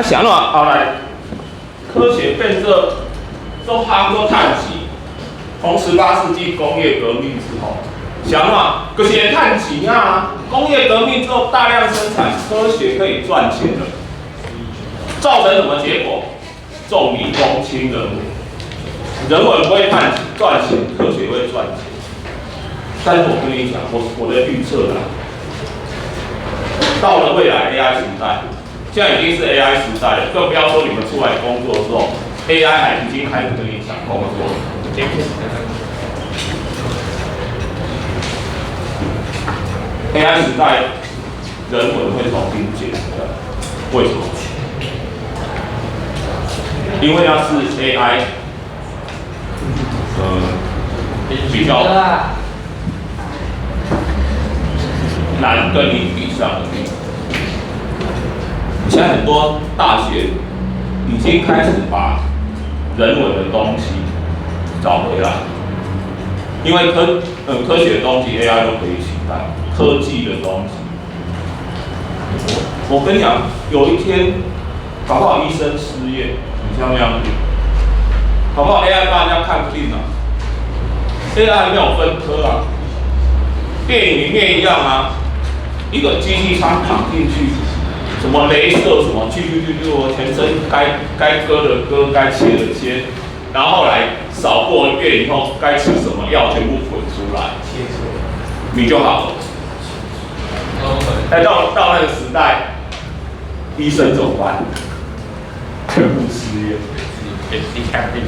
想怎后来科学变做做碳钱，从18世纪工业革命之后，想嘛，就是会赚钱啊！工业革命之后大量生产，科学可以赚钱了，造成什么结果？重理工轻人文，人文不会赚钱，科学会赚钱。但是我跟你讲，我的预测啦，到了未来 AI 时代，现在已经是 AI 时代了，更不要说你们出来工作之后 ，AI 已经开始跟你抢工作了。AI 时代，人文会重新解释的，为什么？因为那是 AI， 比较难跟你比上的地方。现在很多大学已经开始把人文的东西找回来，因为科学的东西 AI 都可以取代，科技的东西。我跟你讲，有一天搞不好医生失业，你相不相信？搞不好 AI 帮人家看病啊 ，AI 没有分科啊，电影里面一样啊，一个机器舱躺进去，什么雷射什么，去，全身该割的割，该切的切，然后后来扫过一遍以后，该吃什么药全部混出来，你就好了。但到那个时代，医生怎么办？全部失业，原地看病。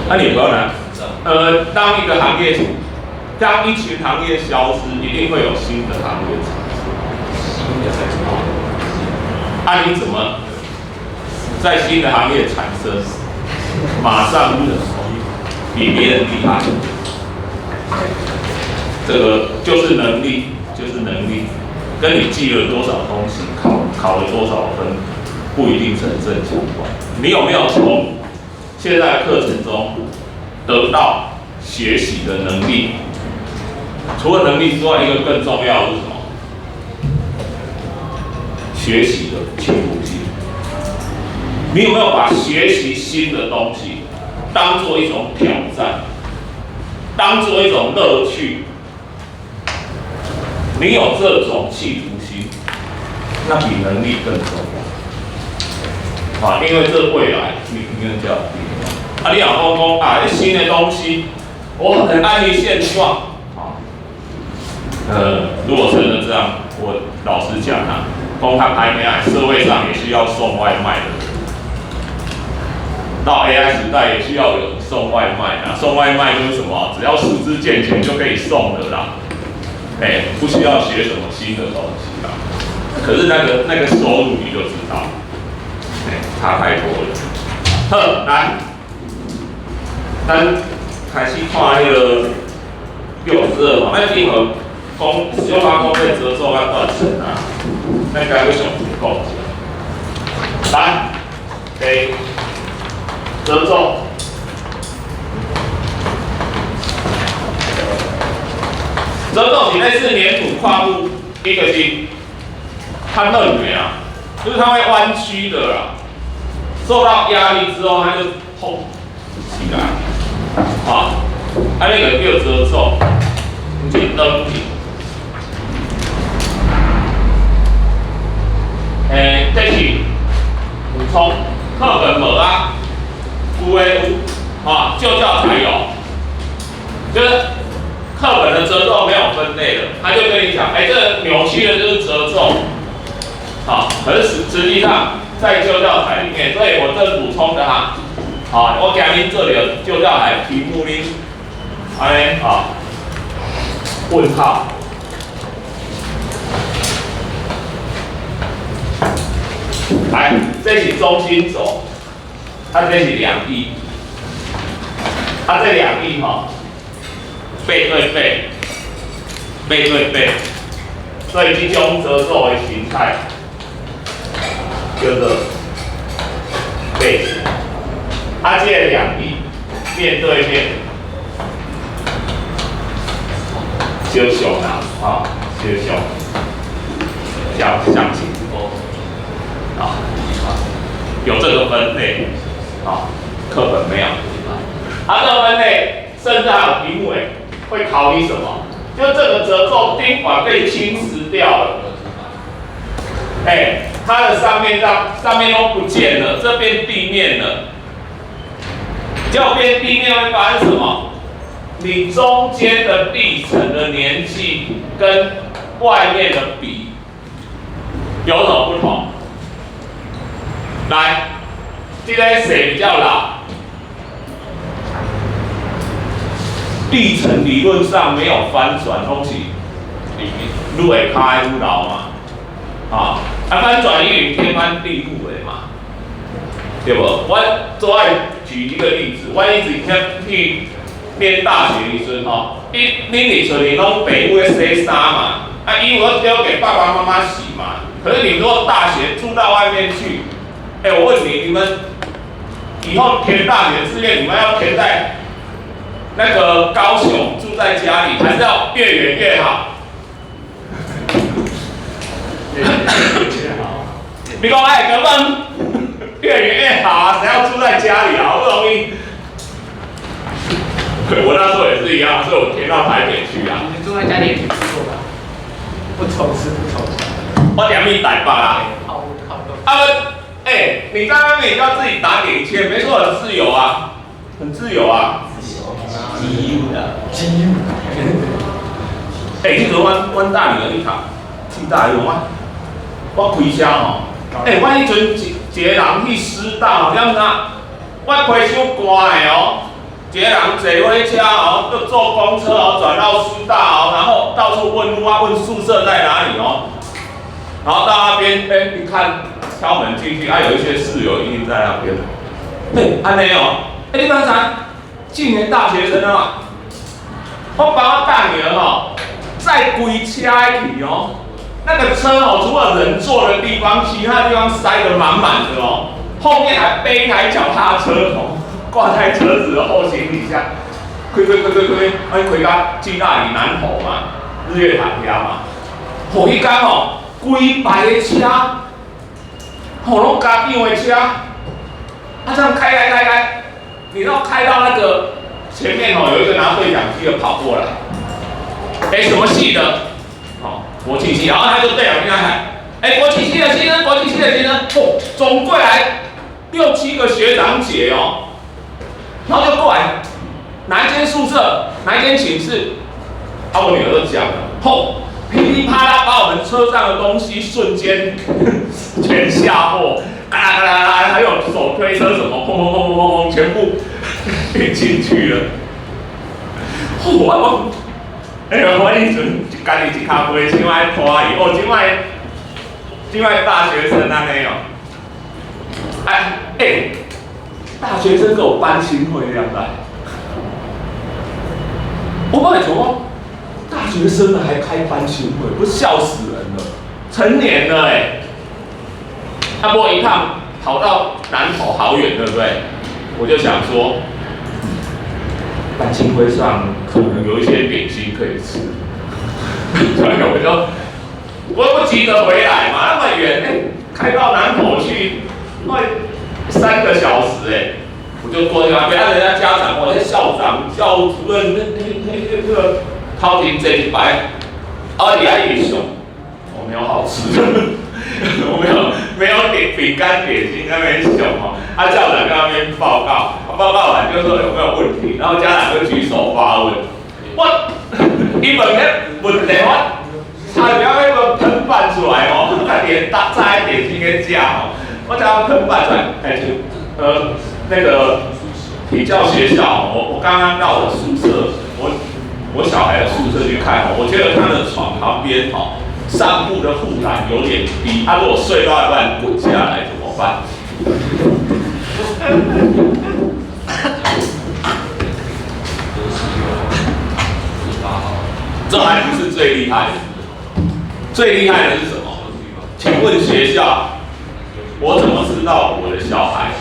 那你不要难。当一个行业，当一群行业消失，一定会有新的行业产生。你怎么在新的行业产生，马上比别人厉害？这个就是能力，跟你记了多少东西，考了多少分，不一定成正相关。你有没有从现在的课程中得到学习的能力？除了能力之外，一个更重要的是什么？学习的企图心。你有没有把学习新的东西当作一种挑战，当作一种乐趣？你有这种企图心，那比能力更重要。因为这未来你跟教育，你老公新的东西，我很安于现状。如果真的这样，我老实讲公开拍卖，社会上也需要送外卖的人。到 AI 时代也需要有人送外卖送外卖就是什么？只要四肢健全就可以送的啦。不需要学什么新的东西啦。可是那个收入你就知道，差太多了。来，咱开始看那个62嘛，那任何小巴工业折皱要断层那该为什么不够？来，给折皱。折皱体类似粘土矿物，一个是它嫩没就是它会弯曲的啦，受到压力之后它就砰起来，那个叫折皱，是灯体。这是补充课本无有的有，旧教材有，就是课本的折皱没有分类的，他就跟你讲，这扭曲的就是折皱，可是实际上在旧教材里面，所以我这补充的我给您这里的旧教材题目呢，问号。来，这是中心轴，这是两翼，这两翼背对背，背对背，所以这种折皱的形态叫做背形。这两翼面对面，小小啦，小小。要相信啊，有这个分类啊，课本没有。它这个分类甚至还有题目会考你什么？就这个褶皱钉管被侵蚀掉了，它的上面都不见了，这边地面了，这边地面会发生什么？你中间的地层的年纪跟外面的比有什么不同？来，这个谁比较老？地层理论上没有翻转东西，愈会开愈老嘛，翻转因为天翻地覆的嘛，对不？我最爱举一个例子，我一直去念大学的时候，恁伫厝里拢北部在洗衫嘛，衣服都丢给爸爸妈妈洗嘛。可是你如果大学住到外面去，我问你，你们以后填大学志愿，你们要填在那个高雄住在家里，还是要越远越好？越远越好。你讲根本越远越好啊，谁要住在家里啊？好不容易。我那时候也是一样，所以我填到台北去啊。你住在家里也不错吧？不愁吃不愁穿。我2米台北啦。你在外面也要自己打点钱，没错，很自由啊，很自由啊。自由的。迄个阮大女儿去读暨大用我开车吼，我迄阵一个人去师大，好像我开首歌的哦。一个人坐火车哦，就坐公车哦，转到师大哦，然后到处问路问宿舍在哪里哦，然后到那边一看敲门进去，有一些室友一定在那边，安尼哦，你刚才今年大学生了嘛？我把我大女儿载规车去哦，那个车除了人坐的地方，其他地方塞得满满的哦，后面还背一台脚踏车挂在车子的后行李箱，开，开到暨大里南投嘛，日月潭遐嘛。迄天规排的车，拢家长的车，这样开，你要开到那个前面有一个拿对讲机的跑过来，什么系的？国际系，然后他就对讲机喊，国际系的新生，国际系的新生，总过来6、7个学长姐哦。然后就过来，哪一间宿舍，哪一间寝室，我女儿就讲了，噼里啪啦把我们车上的东西瞬间全下货，嘎啦嘎啦啦，还有手推车什么，砰，全部运进去了。我以前家己一咖啡，今摆拖伊，今摆大学生安尼哦，大学生给我班亲会这样子，我跟你说，大学生的还开班亲会，不是笑死人了，成年了不一趟跑到南投好远，对不对？我就想说，班亲会上可能有一些点心可以吃，我不急着回来嘛，那么远，开到南投去，3个小时我就过去那边，人家家长，那校长、教务主任，那个头前坐一排，你还英雄，我没有好吃的，我没有饼干点心那边熊校长在那边报告完就说有没有问题，然后家长就举手发问，伊问个问题差点要那个喷饭出来连炸点心跟架我只要喷饭出来，那个体教学校，我刚刚到我宿舍，我小孩的宿舍去看我觉得他的床旁边上铺的护栏有点低，他如果睡到一半滚下来怎么办？这还不是最厉害的，最厉害的是什么？请问学校，我怎么知道我的小孩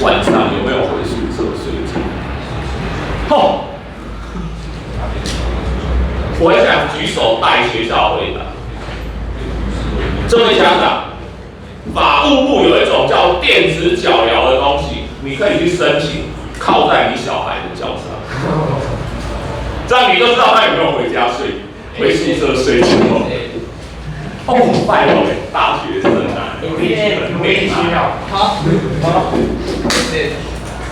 晚上有没有回宿舍睡觉？我也想举手代学校回答，这位家长，法务部有一种叫电子脚镣的东西，你可以去申请，靠在你小孩的脚上，这样你就知道他有没有回家睡，回宿舍睡觉。哦，拜托，大学生啊，有必须要。好，好，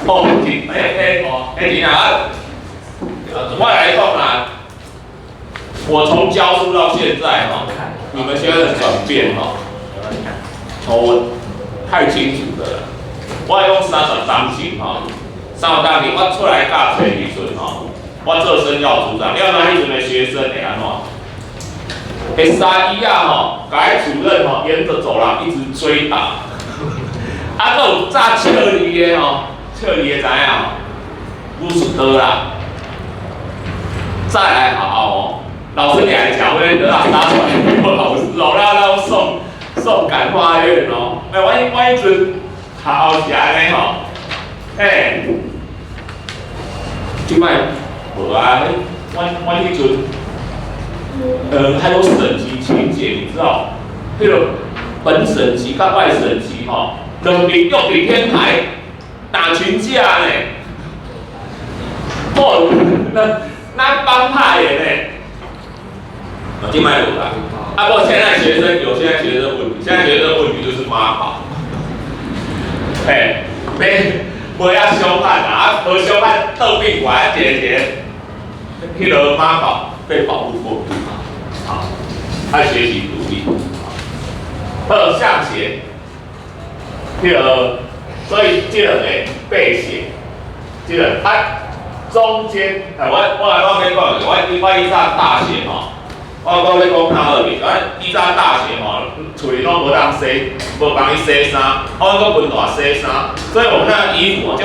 哦，你啊，我来讲啦，我从教书到现在哈，你们现在的转变哈，我太清楚的了。我用33年哈，33年我出来教册时阵哈，我做生教组长，了那迄阵的学生会安怎？会3姨啊吼，甲迄主任吼沿着走廊一直追打，啊，搁有炸笑你的吼，笑你的知影吼，古斯德啦，再来好哦，老师你来讲，我得打出来给我老师哦，让送感化院哦，我迄阵考是安尼吼，即摆无啊，我迄阵。还有省级情节，你知道，那个本省级跟外省级哈，两边用顶天台打群架呢，哦，那帮派的呢，我今麦有啦，啊不，现在学生有现在学生问题，现在学生问题就是妈宝，不要凶悍啊，无凶悍倒闭管姐，迄个妈宝被保护过。好，他学习独立，好，向前，所以这个呢背写，这个中间，我跟你讲，我依早大学吼，我咧讲他二面，依早大学吼，厝里拢无当洗，无帮伊洗衫，我搁分大洗衫，所以我们那衣服就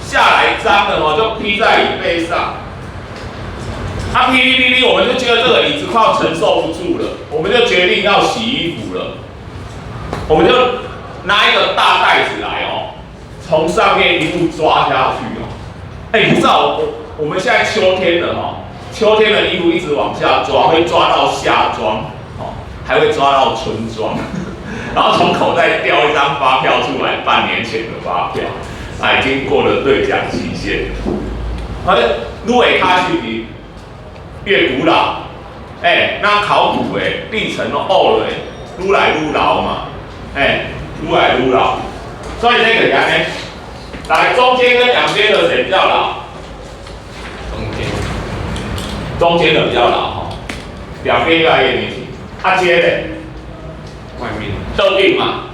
下来脏了就披在椅背上。噼里噼里，我们就觉得这个椅子快要承受不住了，我们就决定要洗衣服了。我们就拿一个大袋子来哦，从上面一路抓下去哦。你知道我们现在秋天了哈，秋天的衣服一直往下抓，会抓到夏装哦，还会抓到春装，然后从口袋叼一张发票出来，半年前的发票，已经过了兑奖期限。愈会卡去越古老，那考古的历程都学了，愈来愈老嘛，愈来愈老，所以这个人呢，来中间跟两边的谁比较老？中间的比较老哈，两边越来越年轻。接的外面特定嘛，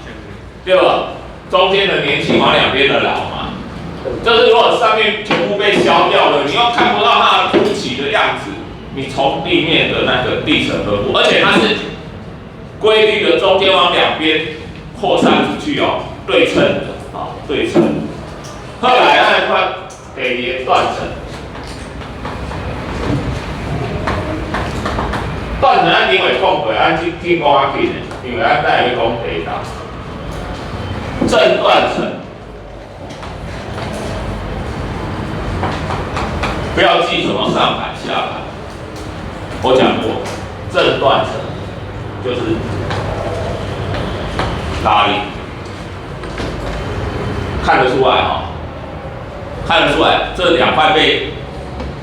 对吧？中间的年轻嘛，两边的老嘛。就是如果上面全部被削掉了，你又看不到它凸起的样子。你从地面的那个地层分布，而且它是规律的，中间往两边扩散出去哦，对称的，对称。后来那块给断层，断层咱因为讲过，咱去讲较紧的，因为咱等下要讲地道。正断层，不要记什么上盘下盘。我讲过，正断层就是拉力，看得出来哈，看得出来，这两块被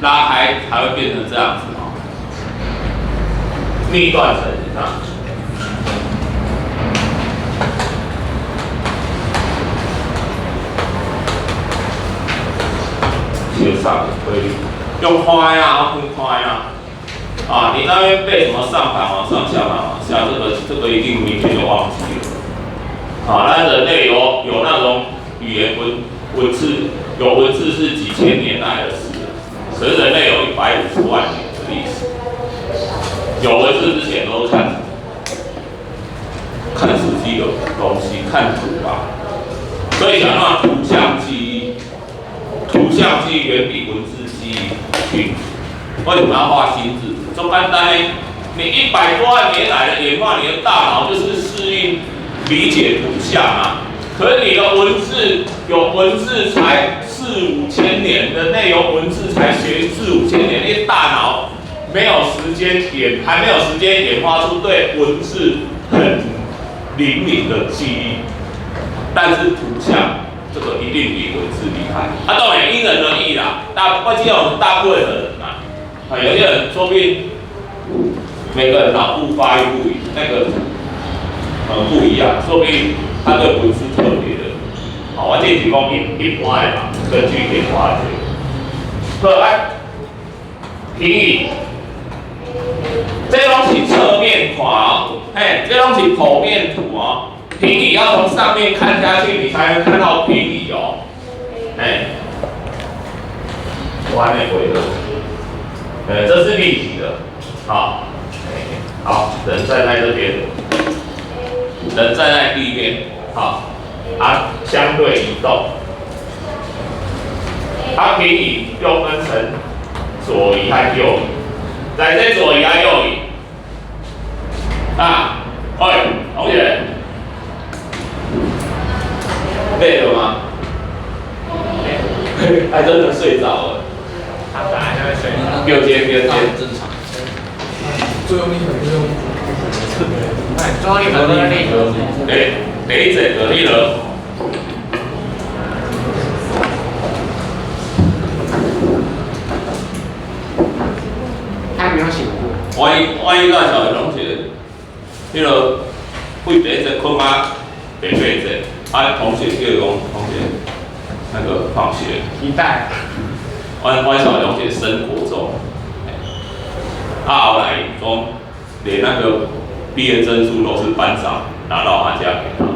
拉开才会变成这样子哈。逆断层是这样，接上的规律，用宽呀，分宽呀。你那边背什么上盘往上，下盘往下，这个一定明天就忘记了。那人类有那种语言文字，有文字是几千年来的事，可是人类有150万年的历史。有文字之前都是看实际的东西，看图吧。所以讲到图像记忆，图像记忆远比文字记忆清楚。为什么要画心智？就单单你100多万年来的演化，你的大脑就是适应理解图像啊。可是你的文字有文字才4、5千年，人类有文字才学4、5千年，因为大脑没有时间还没有时间演化出对文字很灵敏的记忆，但是图像这个一定比文字厉害。啊，当然因人而异啦，我记得我们大部分的人啊，有些人说不定每个人脑部发育不一样，说不定他对文字特别的。好，我这提供一般的嘛，根据变化的。好，平移，这拢是侧面看哦，嘿，这拢是剖面图哦。平移要从上面看下去，你才能看到平移哦。哎，我还没回的，这是立体的，好，好，人站在这边，人站在地面，好，相对移动，平移又分成左移和右移，在这左移和右移，同学。累了吗？还真的睡着了。他本来就会睡。右肩，正常。作用力很用。作用力很用力。第一节隔离了。他没有醒过。万一那小的同学，那个会第一节困啊，第二节。同学，第二个同学，那个放学，一代，我小同学升国中，后来讲连那个毕业证书都是班长拿到他家给他，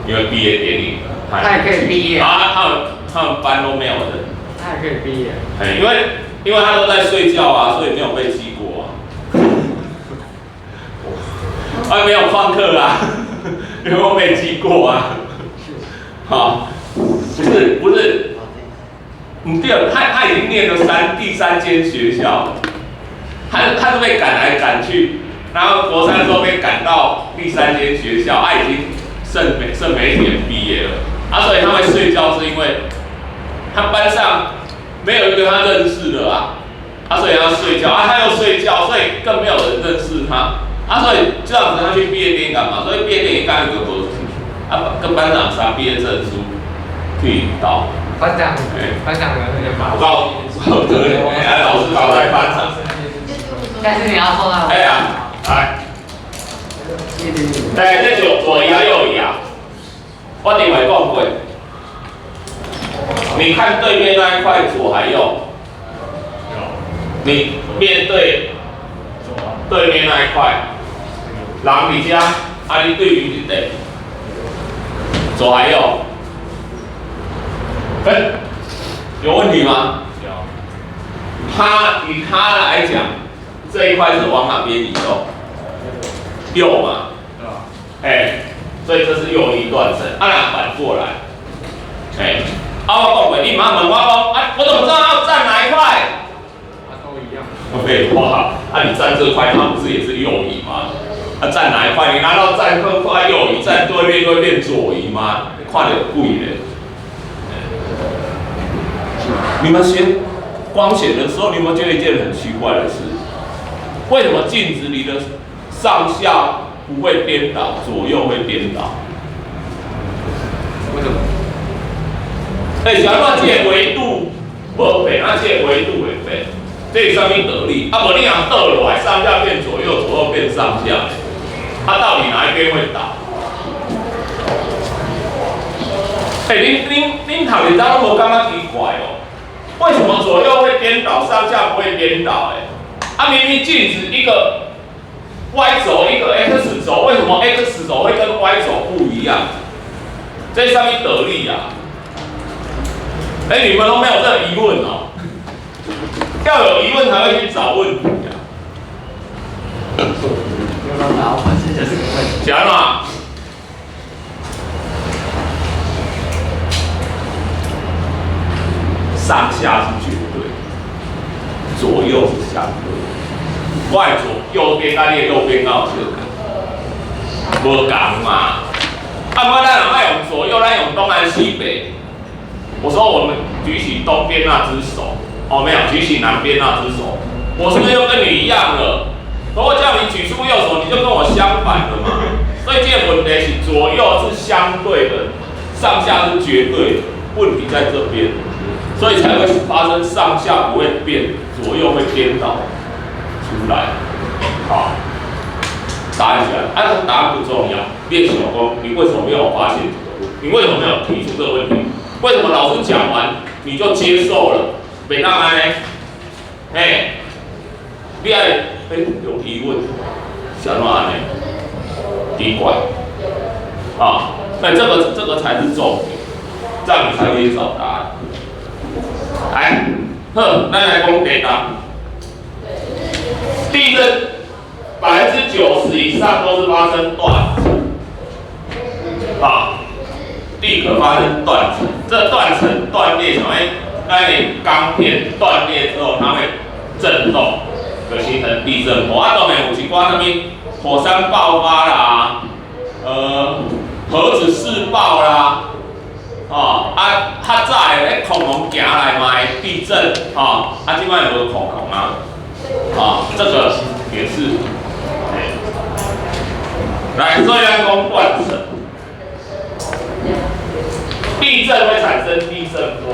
因为毕业典礼他也可以毕业，他们班都没有人，他也可以毕业，因为他都在睡觉啊，所以没有被记过啊，没有旷课啊。有没有被记过啊？好，不是，对，他已经念了第三间学校，他是被赶来赶去，然后国三的时候被赶到第三间学校，他已经剩没一年毕业了，所以他会睡觉是因为他班上没有一个他认识的所以他睡觉他又睡觉，所以更没有人认识他。所以这样子他去毕业典礼干嘛？所以毕业典礼干一个不是，跟班长拿毕业证书去到。班长的那个嘛。我告诉对，老师搞在班长。但是你要送到。来，这左移右移我顶回讲过，你看对面那一块左还右？你面对对面那一块。人伫遮，你对面是地，左还右？有问题吗？有。以他来讲，这一块是往哪边移动？右嘛。对吧？所以这是右移断层。反过来，我讲过，你妈问我讲，我怎么知道要站哪一块？都一样。废话，你站这块，它不是也是右移吗？站哪一块？你难道站这块右移，站对面会变左移吗？看得有贵嘞。你们学光学的时候，你有没有觉得一件很奇怪的事？为什么镜子里的上下不会颠倒，左右会颠倒？为什么？假如这个维度无变，这个维度会变，这是什么道理？无你若倒落来，上下变左右，左右变上下。到底哪一边会倒？您头一张都无感觉奇怪哦？为什么左右会颠倒，上下不会颠倒？明明镜子一个 Y 轴，一个 X 轴，为什么 X 轴会跟 Y 轴不一样？这上面得力你们都没有这个疑问哦？要有疑问才会去找问题讲嘛？上下是绝对，左右是相对。外左右边跟你右边刚好相同，无同嘛。我咱若爱用左右，咱用东南西北。我说我们举起东边那只手，没有，举起南边那只手。我是不是又跟你一样了？如果叫你举出右手，你就跟我相反的嘛。所以这个问题是左右是相对的，上下是绝对的，问题在这边，所以才会发生上下不会变，左右会颠倒出来。好，答案起来，答案不重要，练习功，你为什么没有发现这个问题？你为什么没有提出这个问题？为什么老师讲完你就接受了？没当然呢？哎，你爱有疑问，想怎安呢？奇怪，啊，那这个才是重点，这样你才可以找答案。来，好，咱来讲第答。地震90%以上都是发生断层，啊，地壳发生断层，这断层断裂什么？那你钢片断裂之后，它会震动，就形成地震波。当然有一寡什么火山爆发啦，核子试爆啦，较早的恐龙行来嘛会地震，即摆有恐龙啊，这个也是，来，所以咱讲断层，地震会产生地震波。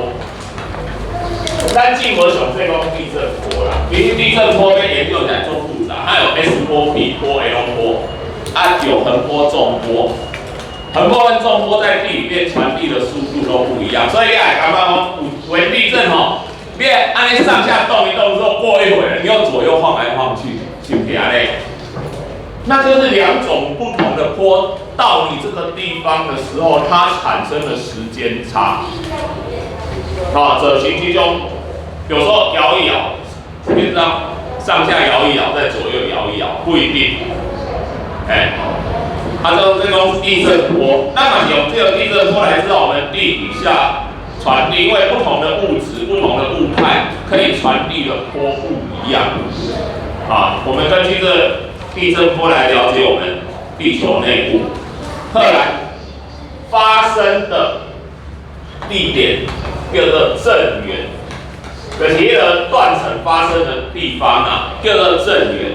咱进而上这讲地震波啦，其实地震波跟研究起来做复杂，它有 S 波、P 波、L 波，有横波、纵波。横波跟纵波在地里面传递的速度都不一样，所以你来感觉讲有地震吼，你按你上下动一动之后，过一会儿你又左右晃来晃去，是不是安尼？那就是两种不同的波到你这个地方的时候，它产生的时间差。者行其中，有时候摇一摇，平常上下摇一摇，再左右摇一摇，不一定。这种地震波，那么用这个地震波来知道我们地底下传递，因为不同的物质、不同的物态可以传递的波不一样。我们根据这地震波来了解我们地球内部。后来发生的地点叫做震源，就是一个断层发生的地方叫做震源。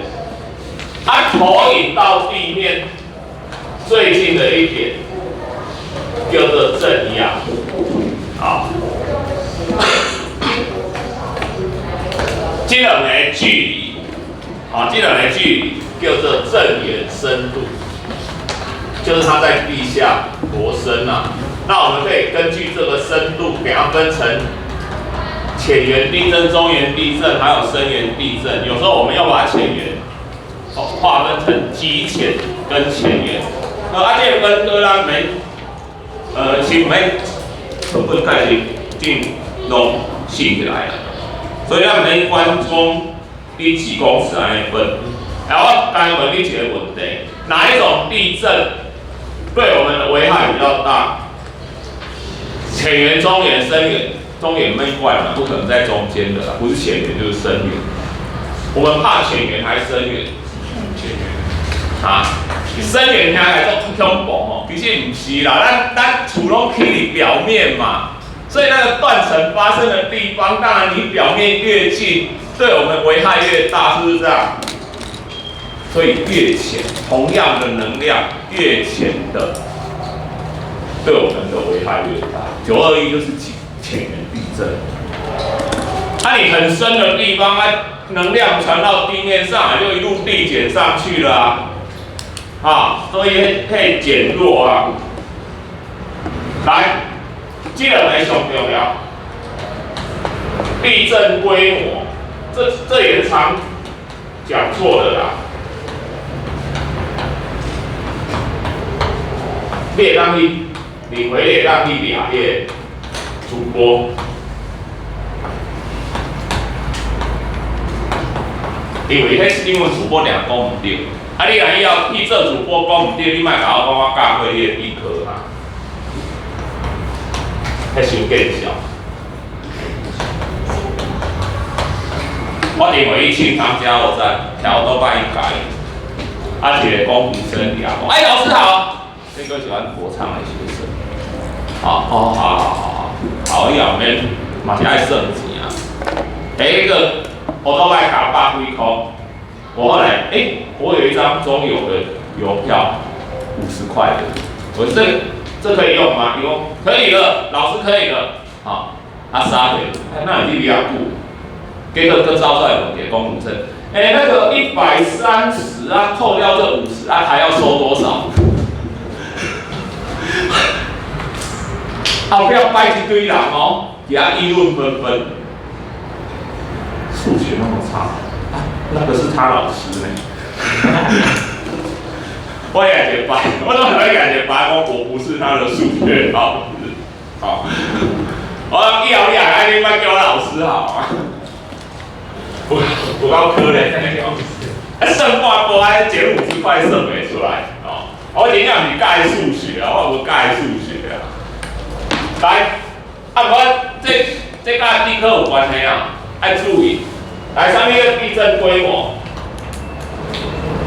投影到地面最近的一点叫做震央。这两个距离，这两个距离叫做震源深度，就是它在地下多深啊。那我们可以根据这个深度，给它分成浅源地震、中源地震，还有深源地震。有时候我们要把浅源划分成极浅跟浅源。这分割咱没是没根本开始进拢细起来了，所以咱没关中以几公尺来分。我刚才问你一个问题，哪一种地震对我们的危害比较大？浅源、中源、深源，中源没怪嘛，不可能在中间的啦，不是浅源就是深源。我们怕浅源还是深源？浅源深源听起来都恐怖其实不是啦，咱厝拢起伫表面嘛，所以那个断层发生的地方，当然离表面越近，对我们危害越大，是不是这样？所以越浅，同样的能量越浅的，对我们的危害越大。921就是浅源地震。你很深的地方，能量传到地面上来，就一路递减上去了所以可以减弱来，这两个上重要。地震规模，这也是常讲错的啦。你会当去，你回来当去抓迄个主播，因为主播俩讲唔对。你若以后去做主播讲唔对，你莫甲我讲我教会你的地科迄伤见笑。我认为伊去参加油站，条都帮伊改，一个公平生聊。老师好，这个喜欢国唱的学生。好，以后面嘛是爱算钱那个我都爱加100几块。我后来我有一张中油的邮票，50块的，我这可以用吗？用可以了，老师可以了，好，3个，那你比较贵，给个招出来我给公主证，那个130啊，扣掉这50啊，还要收多少？后壁摆一堆人哦，给他议论纷纷。数学那么差，那个是他老师呢。我也感觉白，我都很会感觉白，我不是他的数学老师。好，我以后你也爱你别叫我老师好啊。有够可怜的，算半波还减50块算袂出来哦。我真正是介数学啊，我无介数学啊。来，我这甲地科有关系啊，要注意。来，上面的地震规模，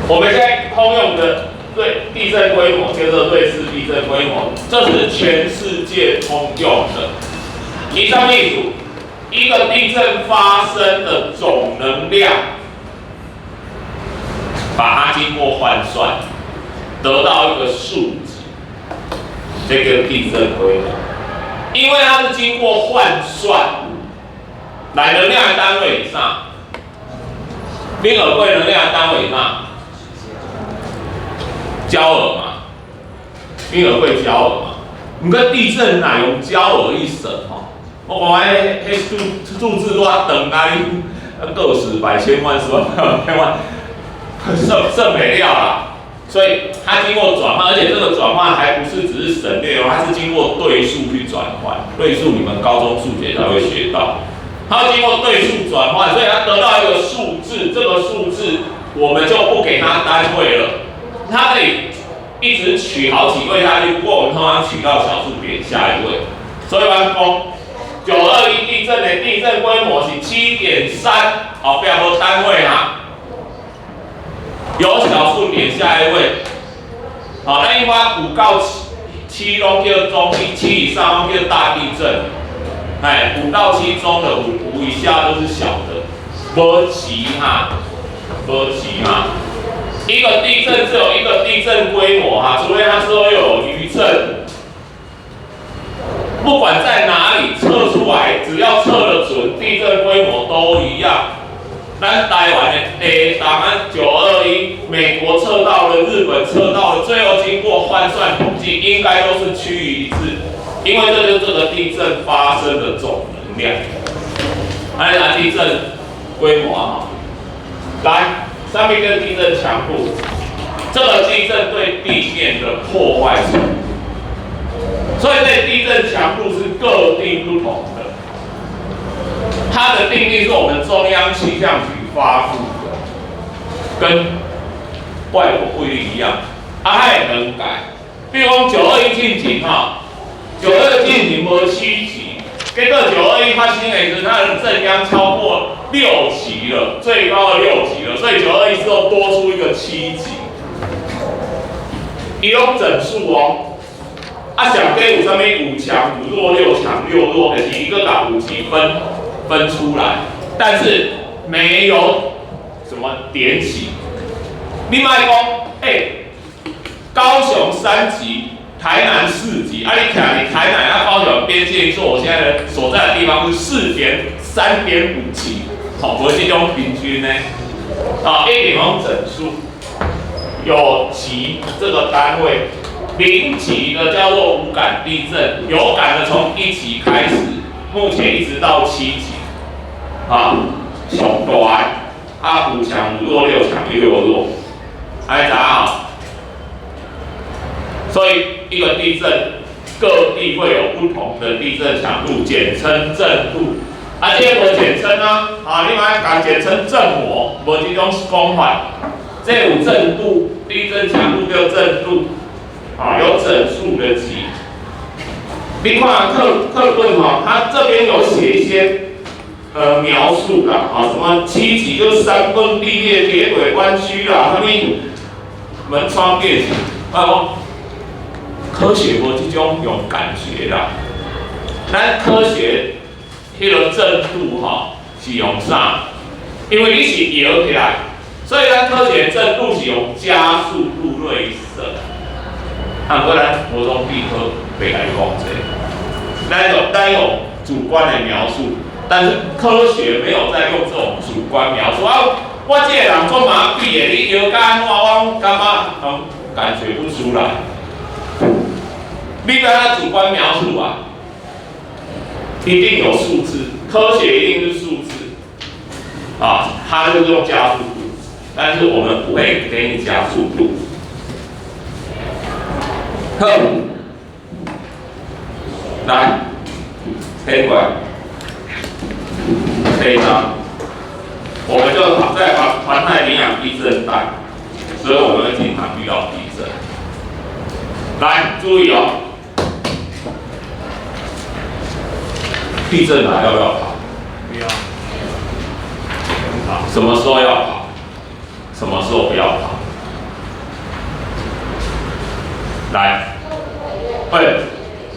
我们现在通用的对地震规模叫做瑞士地震规模，这是全世界通用的。以上例数，一个地震发生的总能量，把它经过换算，得到一个数值，这个地震规模。因为它是经过换算，来能量的单位以上，冰耳柜能量的单位以上，焦耳嘛，冰耳柜焦耳嘛，唔过地震哪用焦耳一省吼？我讲迄数字多长啊，你个十百千万十万千万，算没了啦。所以它经过转换，而且这个转换还不是只是省略哦，它是经过对数去转换。对数你们高中数学才会学到，它要经过对数转换，所以它得到一个数字，这个数字我们就不给它单位了，它可以一直取好几位下去，不过我们通常取到小数点下一位。所以我们讲921地震的地震规模是7.3，好，不要说单位哈。有小数点下一位，好，那一般5到7拢叫中地，7以上拢叫大地震。5到7中的5以下都是小的，无极哈，无极哈。一个地震只有一个地震规模哈，除非它之后又有余震，不管在哪里测出来，只要测得准，地震规模都一样。咱台湾的答案921，美国测到了，日本测到了，最后经过换算统计，应该都是趋于一致，因为这就是这个地震发生的总能量。来拿地震规模啊，来上面跟地震强度，这个地震对地面的破坏程度，所以这地震强度是各地不同的。它的定义是我们中央气象局发布的，跟外国不一样，它也能改。比如讲921进行哈，921进行无7级，结果921发生的时候，它的震央超过6级了，最高的6级了，所以921之后多出一个7级，伊用整数哦。上底有啥物5强、5弱、6强、6弱，就是一个把5级分出来，但是没有什么点起。另外讲，高雄3级，台南4级，你看你台南高雄边界说，我现在的所在的地方是3.5级，好，我是用平均呢，一点用整数，有级这个单位，0级的叫做无感地震，有感的从1级开始，目前一直到7级。上大5强、5弱、6强、6弱，大家好。所以一个地震，各地会有不同的地震强度，简称震度。这个简称啊，另外讲简称震模，无这种讲法。这有震度，地震强度叫震度，有整数的级。你看课本它这边有写一些。描述啦，什么7级就是山崩地裂、铁轨弯曲啦，什么门窗变形，科学无这种用感觉啦，咱科学迄个震度是用啥？因为你是摇起来，所以咱科学证录是用加速度瑞生。不过咱国中地科袂来讲这，咱有主观的描述，但是科学没有在用这种主观描述啊。我这个人做麻痹的，你摇甲安怎，我感觉感觉不出来。你不要他主观描述啊，一定有数字，科学一定是数字啊，它就是用加速度，但是我们不会给你加速度。好，来，黑过来，这一张，我们就在环太平洋地震带，所以我们会经常遇到地震。来，注意哦。地震来要不要跑？不要。什么时候要跑？什么时候不要跑？来，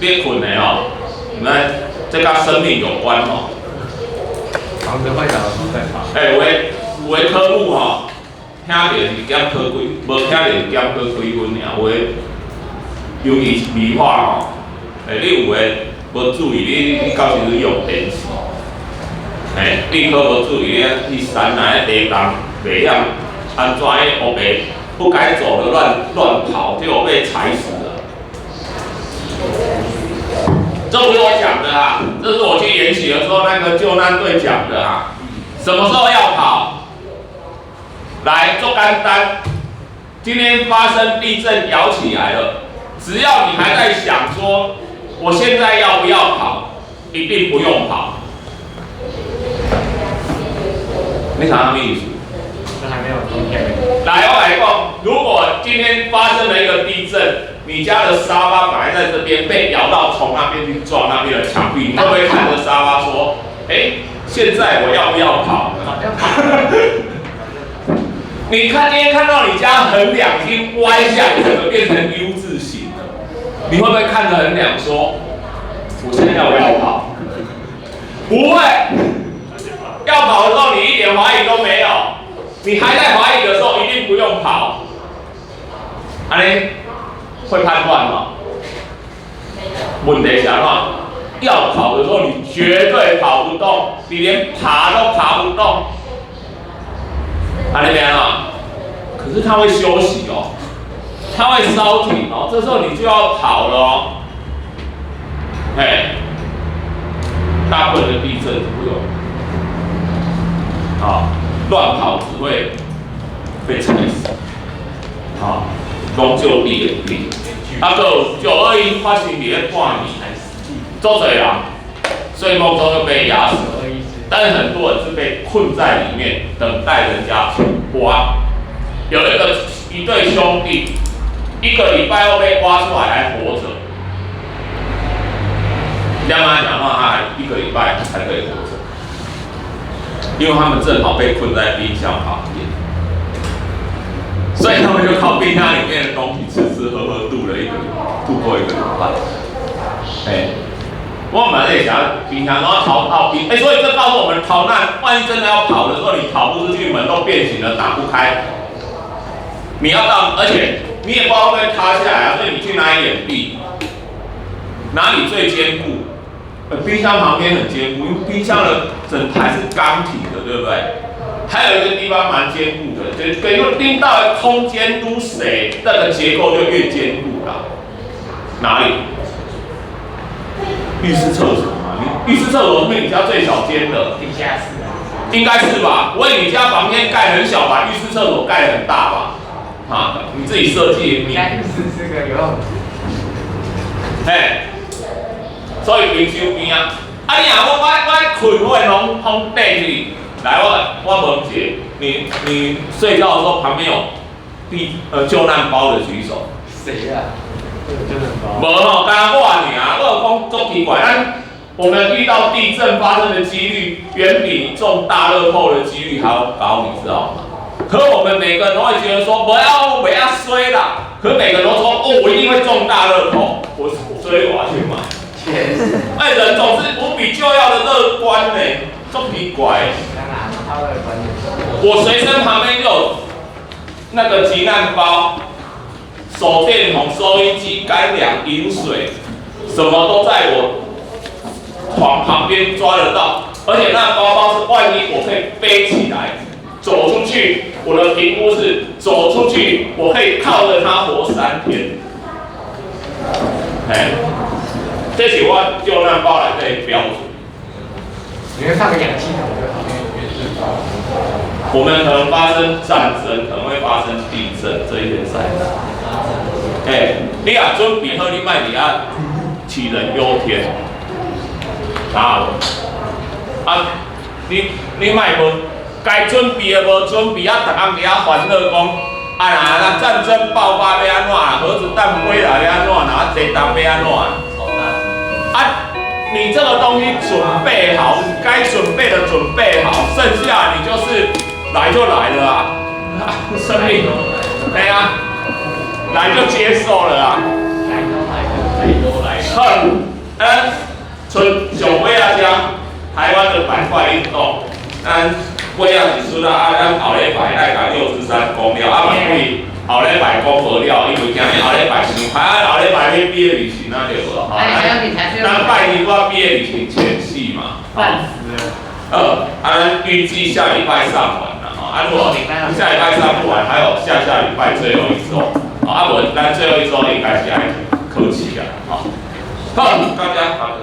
你困的哦，你们这跟生命有关哦。房子坏掉的时候再跑。有的科目哦，听着是减科几，无听着是减科几分尔。有的尤其理化哦，你有的。无注意，你到时用电视，你可无注意，你山内地动袂晓安怎个黑白不该走的乱跑，结果被踩死了。这不是我讲的啊，这是我去演习的时候那个救难队讲的啊。什么时候要跑？来，做简单。今天发生地震摇起来了，只要你还在想说。我现在要不要跑？一定不用跑。你想什么意思？这还没有今天。来，我来讲，如果今天发生了一个地震，你家的沙发本来在这边被摇到，从那边去撞那边的墙壁，你会不会看着沙发说：“现在我要不要跑？”你看今天看到你家横梁已经歪下来，整个变成 U 字形。你会不会看着横梁说：“我现在要不要跑？”不会。要跑的时候，你一点怀疑都没有。你还在怀疑的时候，一定不用跑。你会判断吗？问题是什么？要跑的时候，你绝对跑不动，你连爬都爬不动。那边啊，可是他会休息哦。它会稍停哦，这时候你就要跑了哦。大部分的地震不用，乱跑只会被踩死，拢就地的地。921发生伫咧半年，做侪人，所以梦中就被压死了。但是很多人是被困在里面，等待人家去挖。有一对兄弟。1个礼拜后被挖出来还活着，这样讲的话，他还1个礼拜才可以活着，因为他们正好被困在冰箱旁边，所以他们就靠冰箱里面的东西吃喝度过1个礼拜。我们在想冰箱，然后逃到冰，所以这告诉我们逃难，万一真的要跑的时候，你跑不出去，门都变形了，打不开，你要到，而且。你也不知道会不会塌下来啊，所以你去哪里掩蔽？哪里最坚固？冰箱旁边很坚固，因为冰箱的整台是钢体的，对不对？还有一个地方蛮坚固的，就等于拎到的空间都谁，那个结构就越坚固啦。哪里？浴室厕所嘛，浴室厕所是你家最小间的。地下室。应该是吧？我以为你家房间盖很小，把浴室厕所盖很大吧？你自己设计，你该是这个游泳池。所以冰箱边啊，你若我困会拢缀去，来我问一下，你睡觉的时候旁边有救难包的举手。谁啊？救难包。无吼，刚我有讲足奇怪，我们遇到地震发生的几率，远比中大乐透的几率还要高，你知道吗？可我们每个人都会觉得说，不要衰啦。可每个人都说，我一定会中大乐透，所以我要去买。人总是无比就要的乐观呢，这奇怪。我随身旁边就有那个急难包、手电筒、收音机、干粮、饮水，什么都在我床旁边抓得到。而且那包包是万一我可以背起来走出去，我的评估是走出去我可以靠着它活3天。哎，这是我救难包来的标准。你会放个氧气筒就好。我们可能发生战争，可能会发生地震这一点赛事。你若准备好，你卖伫遐杞人忧天，你卖无该准备的无准备，逐工伫遐烦恼讲，那战争爆发要安怎啦？核子弹飞来要安怎啦？地动要安怎啦？你这个东西准备好，该准备的准备好，剩下你就是来就来了啊！生命，对啊，来就接受了啊！剩上尾啊，台湾的板块运动，咱尾啊是出啦，咱后礼拜爱甲613讲了，嘛对。后礼拜讲无了，因为今日后礼拜伤歹，后礼拜要毕业旅行那就无了。咱拜年我毕业旅行前夕嘛。烂死了。咱预计下礼拜上完了哈。如果下礼拜上不完，还有下礼拜最后一周。无咱最后一周应该是爱客气啊。好，大家好。